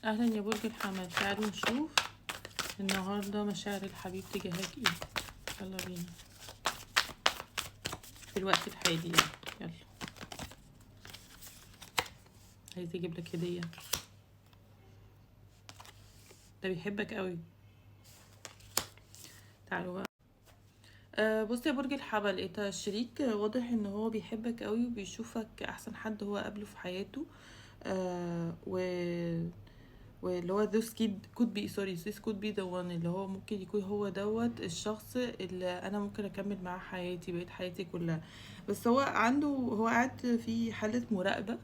اهلا يا برج الحمل، تعالوا نشوف النهارده مشاعر الحبيب تجاهك ايه. يلا بينا في الوقت الحالي يعني. يلا، عايز يجيب لك هديه، ده بيحبك قوي. تعالوا بقى. بص يا برج الحمل، انت الشريك واضح ان هو بيحبك قوي وبيشوفك احسن حد هو قابله في حياته. و واللي هو this could be the one، اللي هو ممكن يكون هو دوت الشخص اللي انا ممكن اكمل معاه حياتي بقيت حياتي كلها. بس هو قاعد في حالة مراقبة.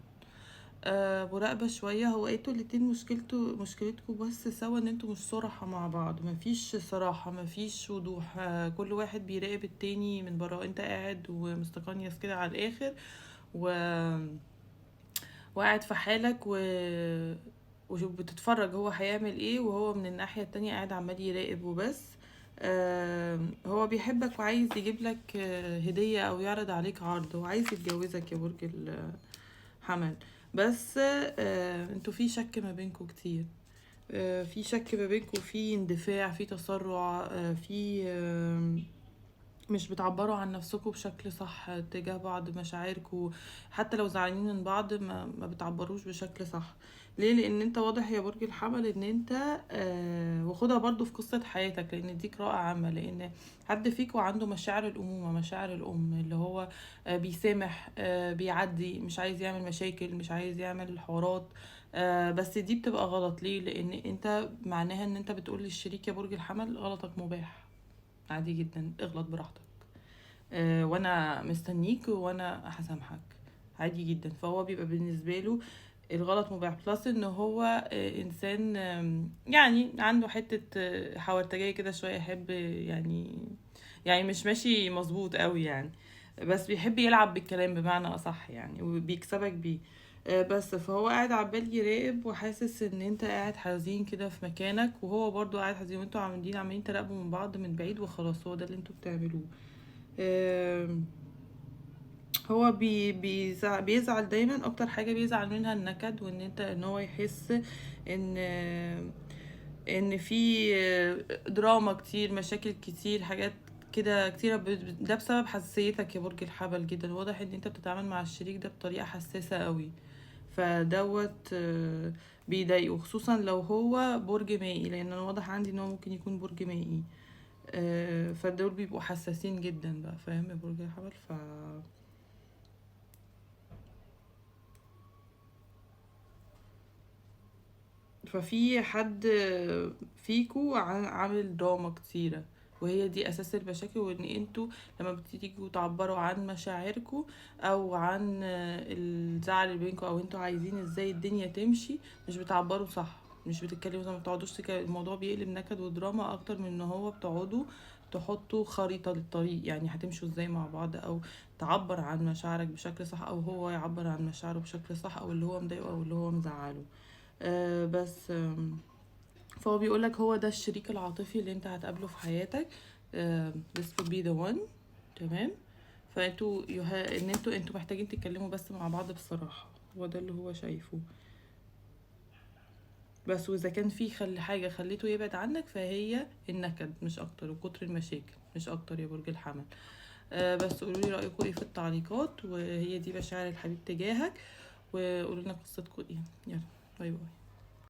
مراقبة شوية. هو انتوا الاتنين مشكلتكم بس سوا ان انتوا مش صراحة مع بعض، مفيش صراحة، مفيش وضوح. كل واحد بيراقب التاني من برا. انت قاعد ومستقنيس كده على الاخر و... وقاعد في حالك وبتتفرج هو هيعمل ايه، وهو من الناحية التانية قاعد عمال يراقب وبس. هو بيحبك وعايز يجيب لك هدية او يعرض عليك عرض. هو عايز يتجوزك يا برج الحمل. بس انتوا في شك ما بينكم كتير. في شك ما بينكم، في اندفاع، في تسرع، في مش بتعبروا عن نفسكم بشكل صح تجاه بعض. مشاعركم حتى لو زعلانين من بعض ما بتعبروش بشكل صح. ليه؟ لان انت واضح يا برج الحمل ان انت وخدها برضو في قصة حياتك، لان ديك رائع عامة. لان حد فيكم عنده مشاعر الامومة، مشاعر الام، اللي هو بيسامح، بيعدي، مش عايز يعمل مشاكل، مش عايز يعمل حوارات. بس دي بتبقى غلط. ليه؟ لان انت معناها ان انت بتقول للشريك يا برج الحمل غلطك مباح، عادي جدا، اغلط براحتك. وانا مستنيك وانا هسامحك، عادي جدا. فهو بيبقى بالنسبه له الغلط مباح. بلس ان هو انسان يعني عنده حته حورتجيه كده شويه، يحب يعني مش ماشي مظبوط قوي يعني، بس بيحب يلعب بالكلام بمعنى اصح يعني، وبيكسبك بيه. بس فهو قاعد عمال يراقب وحاسس ان انت قاعد حزين كده في مكانك، وهو برضو قاعد حزين، وانتوا عمالين تراقبوا من بعض من بعيد وخلاص. هو ده اللي انتوا بتعملوه. آم، هو بيزعل دايما. اكتر حاجة بيزعل منها النكد، وان انت ان هو يحس ان ان في دراما كتير، مشاكل كتير، حاجات كده كتيرة. ده بسبب حساسيتك يا برج الحبل جدا. واضح ان انت بتتعامل مع الشريك ده بطريقة حساسة قوي. فدوت بيضايقه، خصوصا لو هو برج مائي، لان انا واضح عندي ان هو ممكن يكون برج مائي. فدول بيبقوا حساسين جدا بقى، فاهم يا برج الحبل؟ ففي حد فيكو عامل دراما كتيرة، وهي دي اساس المشاكل. وان انتوا لما بتيجوا تعبروا عن مشاعركم او عن الزعل اللي بينكم، او انتوا عايزين ازاي الدنيا تمشي، مش بتعبروا صح، مش بتتكلموا زي ما بتقعدوش الموضوع بيقلب نكد ودراما اكتر من ان هو بتقعدوا تحطوا خريطة للطريق، يعني هتمشوا ازاي مع بعض، او تعبر عن مشاعرك بشكل صح، او هو يعبر عن مشاعره بشكل صح، او اللي هو مضايقه او اللي هو مزعله. بس فهو بيقولك هو ده الشريك العاطفي اللي انت هتقابله في حياتك. this could be the one. تمام. فانتوا ان انتوا محتاجين تتكلموا بس مع بعض بصراحة. هو ده اللي هو شايفه. بس واذا كان في حاجة خليته يبعد عنك، فهي النكد مش اكتر، وكتر المشاكل مش اكتر يا برج الحمل. بس قولوا لي رأيكم ايه في التعليقات، وهي دي مشاعر الحبيب تجاهك، وقولوا لنا قصتكم ايه. يلا، باي باي.